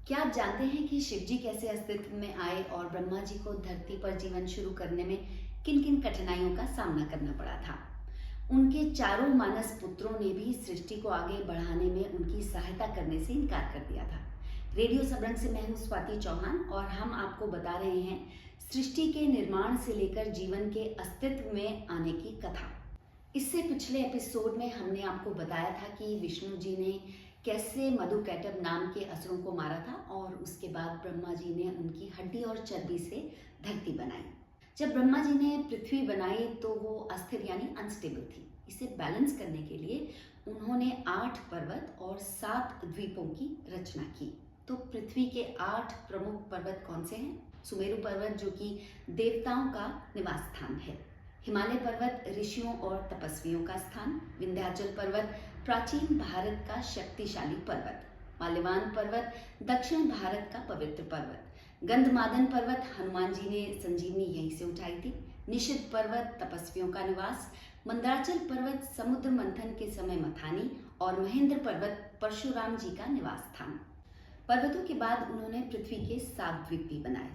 क्या आप जानते हैं कि शिव जी कैसे अस्तित्व में आए और ब्रह्मा जी को धरती पर जीवन शुरू करने में किन किन कठिनाइयों का सामना करना पड़ा था। उनके चारों मानस पुत्रों ने भी सृष्टि को आगे बढ़ाने में उनकी सहायता करने से इनकार कर दिया था। रेडियो सबरंग से मैं हूँ स्वाति चौहान और हम आपको बता रहे हैं सृष्टि के निर्माण से लेकर जीवन के अस्तित्व में आने की कथा। इससे पिछले एपिसोड में हमने आपको बताया था कि विष्णु जी ने कैसे मधुकैटभ नाम के असुरों को मारा था और उसके बाद ब्रह्मा जी ने उनकी हड्डी और चर्बी से धरती बनाई। जब ब्रह्मा जी ने पृथ्वी बनाई तो वो अस्थिर यानी अनस्टेबल थी। इसे बैलेंस करने के लिए उन्होंने 8 पर्वत और 7 द्वीपों की रचना की। तो पृथ्वी के 8 प्रमुख पर्वत कौन से हैं? सुमेरु पर्वत जो कि देवताओं का निवास स्थान है, हिमालय पर्वत ऋषियों और तपस्वियों का स्थान, विंध्याचल पर्वत प्राचीन भारत का शक्तिशाली पर्वत, माल्यवान पर्वत दक्षिण भारत का पवित्र पर्वत, गंधमादन पर्वत हनुमान जी ने संजीवनी यहीं से उठाई थी, निषिद्ध पर्वत तपस्वियों का निवास, मंदराचल पर्वत समुद्र मंथन के समय मथानी और महेंद्र पर्वत परशुराम जी का निवास स्थान। पर्वतों के बाद उन्होंने पृथ्वी के 7 द्वीप भी बनाए।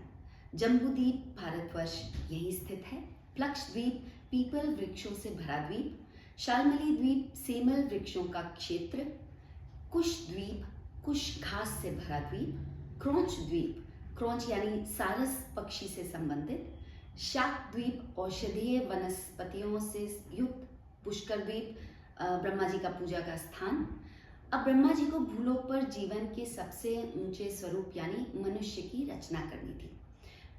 जम्बूद्वीप भारतवर्ष यहीं स्थित है, प्लक्ष द्वीप पीपल वृक्षों से भरा द्वीप, शाल्मली द्वीप सेमल वृक्षों का क्षेत्र, कुश द्वीप कुश घास से भरा द्वीप, क्रोंच द्वीप क्रोंच यानी सारस पक्षी से संबंधित, शाक द्वीप औषधीय वनस्पतियों से युक्त, पुष्कर द्वीप ब्रह्मा जी का पूजा का स्थान। अब ब्रह्मा जी को भूलोक पर जीवन के सबसे ऊंचे स्वरूप यानी मनुष्य की रचना करनी थी।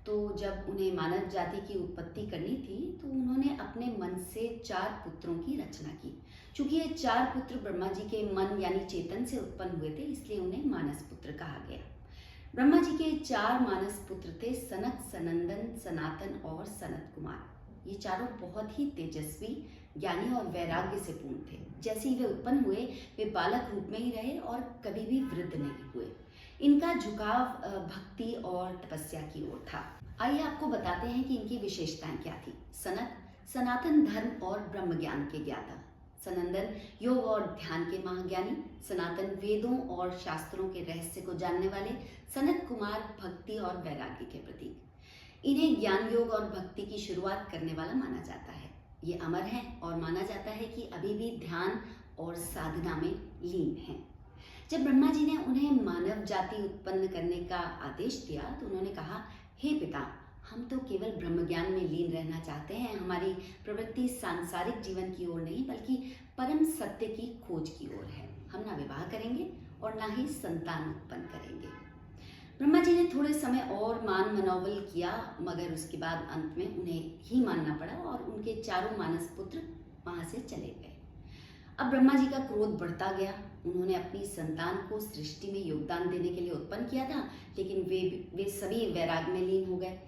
तो जब उन्हें मानव जाति की उत्पत्ति करनी थी तो उन्होंने अपने मन से 4 पुत्रों की रचना की। चूंकि ये 4 पुत्र ब्रह्मा जी के मन यानी चेतन से उत्पन्न हुए थे, इसलिए उन्हें मानस पुत्र कहा गया। ब्रह्मा जी के 4 मानस पुत्र थे, सनक, सनंदन, सनातन और सनत कुमार। ये चारों बहुत ही तेजस्वी, ज्ञानी और वैराग्य से पूर्ण थे। जैसे ही वे उत्पन्न हुए वे बालक रूप में ही रहे और कभी भी वृद्ध नहीं हुए। इनका झुकाव भक्ति और तपस्या की ओर था। आइए आपको बताते हैं कि इनकी विशेषताएं क्या थी। सनक सनातन धर्म और ब्रह्म ज्ञान के ज्ञाता, सनंदन योग और ध्यान के महाज्ञानी, सनातन वेदों और शास्त्रों के रहस्य को जानने वाले, सनत कुमार भक्ति और वैराग्य के प्रतीक। इन्हें ज्ञान योग और भक्ति की शुरुआत करने वाला माना जाता है। ये अमर हैं और माना जाता है कि अभी भी ध्यान और साधना में लीन हैं। जब ब्रह्मा जी ने उन्हें मानव जाति उत्पन्न करने का आदेश दिया तो उन्होंने कहा, हे पिता, हम तो केवल ब्रह्म ज्ञान में लीन रहना चाहते हैं। हमारी प्रवृत्ति सांसारिक जीवन की ओर नहीं बल्कि परम सत्य की खोज की ओर है। हम ना विवाह करेंगे और ना ही संतान उत्पन्न करेंगे। ब्रह्मा जी ने थोड़े समय और मान मनोबल किया, मगर उसके बाद अंत में उन्हें ही मानना पड़ा और उनके चारों मानस पुत्र वहां से चले गए। अब ब्रह्मा जी का क्रोध बढ़ता गया। उन्होंने अपनी संतान को सृष्टि में योगदान देने के लिए उत्पन्न किया था, लेकिन वे सभी वैराग में लीन हो गए।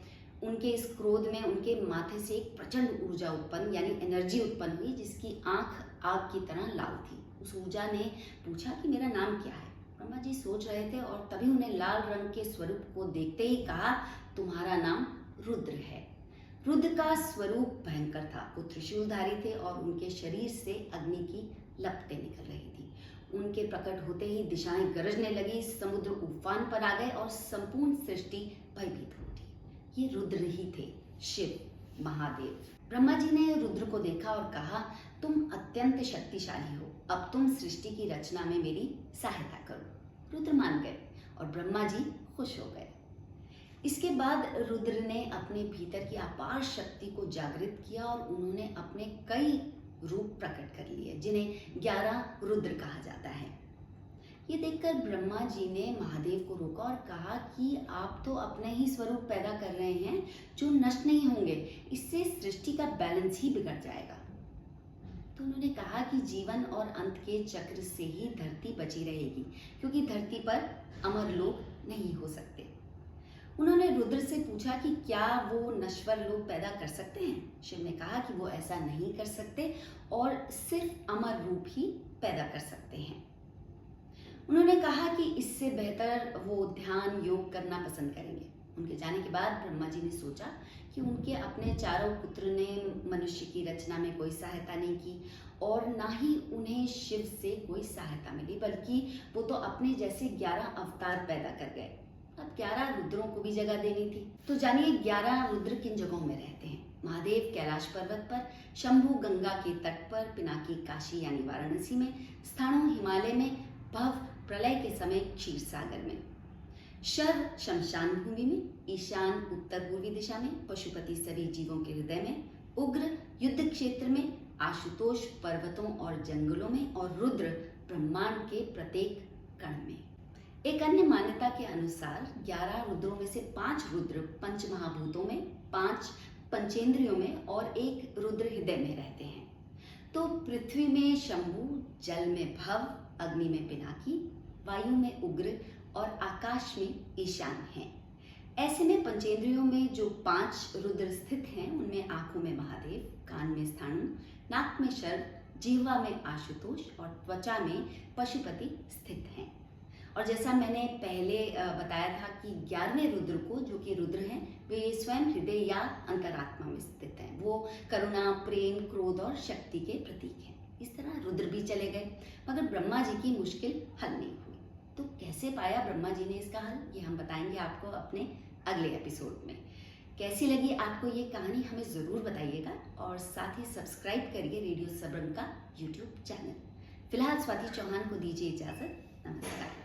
उनके इस क्रोध में उनके माथे से एक प्रचंड ऊर्जा उत्पन्न यानी एनर्जी उत्पन्न हुई, जिसकी आंख आग की तरह लाल थी। उस ऊर्जा ने पूछा कि मेरा नाम क्या है। ब्रह्मा जी सोच रहे थे और तभी उन्हें लाल रंग के स्वरूप को देखते ही कहा, तुम्हारा नाम रुद्र है। रुद्र का स्वरूप भयंकर था। वो त्रिशूलधारी थे और उनके शरीर से अग्नि की लपटें निकल रही थी। उनके प्रकट होते ही दिशाएं गरजने लगी, समुद्र उफान पर आ गए और संपूर्ण सृष्टि भयभीत हो उठी। ये रुद्र ही थे, शिव महादेव। ब्रह्मा जी ने रुद्र को देखा और कहा, तुम अत्यंत शक्तिशाली हो, अब तुम सृष्टि की रचना में मेरी सहायता करो। रुद्र मान गए और ब्रह्मा जी खुश हो गए। इसके बाद रुद्र ने अपने भीतर की अपार शक्ति को जागृत किया और उन्होंने अपने कई रूप प्रकट कर लिए, जिन्हें 11 रुद्र कहा जाता है। ये देखकर ब्रह्मा जी ने महादेव को रोका और कहा कि आप तो अपने ही स्वरूप पैदा कर रहे हैं जो नष्ट नहीं होंगे, इससे सृष्टि का बैलेंस ही बिगड़ जाएगा। तो उन्होंने कहा कि जीवन और अंत के चक्र से ही धरती बची रहेगी, क्योंकि धरती पर अमर लोग नहीं हो सकते। उन्होंने रुद्र से पूछा कि क्या वो नश्वर लोग पैदा कर सकते हैं। शिव ने कहा कि वो ऐसा नहीं कर सकते और सिर्फ अमर रूप ही पैदा कर सकते हैं। उन्होंने कहा कि इससे बेहतर वो ध्यान योग करना पसंद करेंगे। उनके जाने के बाद ब्रह्मा जी ने सोचा कि उनके अपने चारों पुत्र ने मनुष्य की रचना में कोई सहायता नहीं की और ना ही उन्हें शिव से कोई सहायता मिली, बल्कि वो तो अपने जैसे 11 अवतार पैदा कर गए। अब 11 रुद्रों को भी जगह देनी थी। तो जानिए 11 रुद्र किन जगहों में रहते हैं। महादेव कैलाश पर्वत पर, शंभु गंगा के तट पर, पिनाकी काशी यानी वाराणसी में, स्थाणु हिमालय में, भव प्रलय के समय क्षीर सागर में, शर्व शमशान भूमि में, ईशान उत्तर पूर्वी दिशा में, पशुपति सभी जीवों के हृदय में, उग्र युद्ध क्षेत्र में, आशुतोष पर्वतों और जंगलों में और रुद्र ब्रह्मांड के प्रत्येक कण में। एक अन्य मान्यता के अनुसार 11 रुद्रों में से 5 रुद्र पंच महाभूतों में, 5 पंचेंद्रियों में और 1 रुद्र हृदय में रहते हैं। तो पृथ्वी में शंभु, जल में भव, अग्नि में पिनाकी, वायु में उग्र और आकाश में ईशान हैं। ऐसे में पंचेंद्रियों में जो 5 रुद्र स्थित हैं उनमें आंखों में महादेव, कान में स्थाणु, नाक में शर्व, जिह्वा में आशुतोष और त्वचा में पशुपति स्थित हैं। और जैसा मैंने पहले बताया था कि 11वें रुद्र को, जो कि रुद्र हैं, वे स्वयं हृदय या अंतरात्मा में स्थित हैं। वो करुणा, प्रेम, क्रोध और शक्ति के प्रतीक हैं। इस तरह रुद्र भी चले गए, मगर ब्रह्मा जी की मुश्किल हल नहीं हुई। तो कैसे पाया ब्रह्मा जी ने इसका हल, ये हम बताएंगे आपको अपने अगले एपिसोड में। कैसी लगी आपको ये कहानी हमें ज़रूर बताइएगा और साथ ही सब्सक्राइब करिए रेडियो सबरंग का यूट्यूब चैनल। फिलहाल स्वाति चौहान को दीजिए इजाज़त। नमस्कार।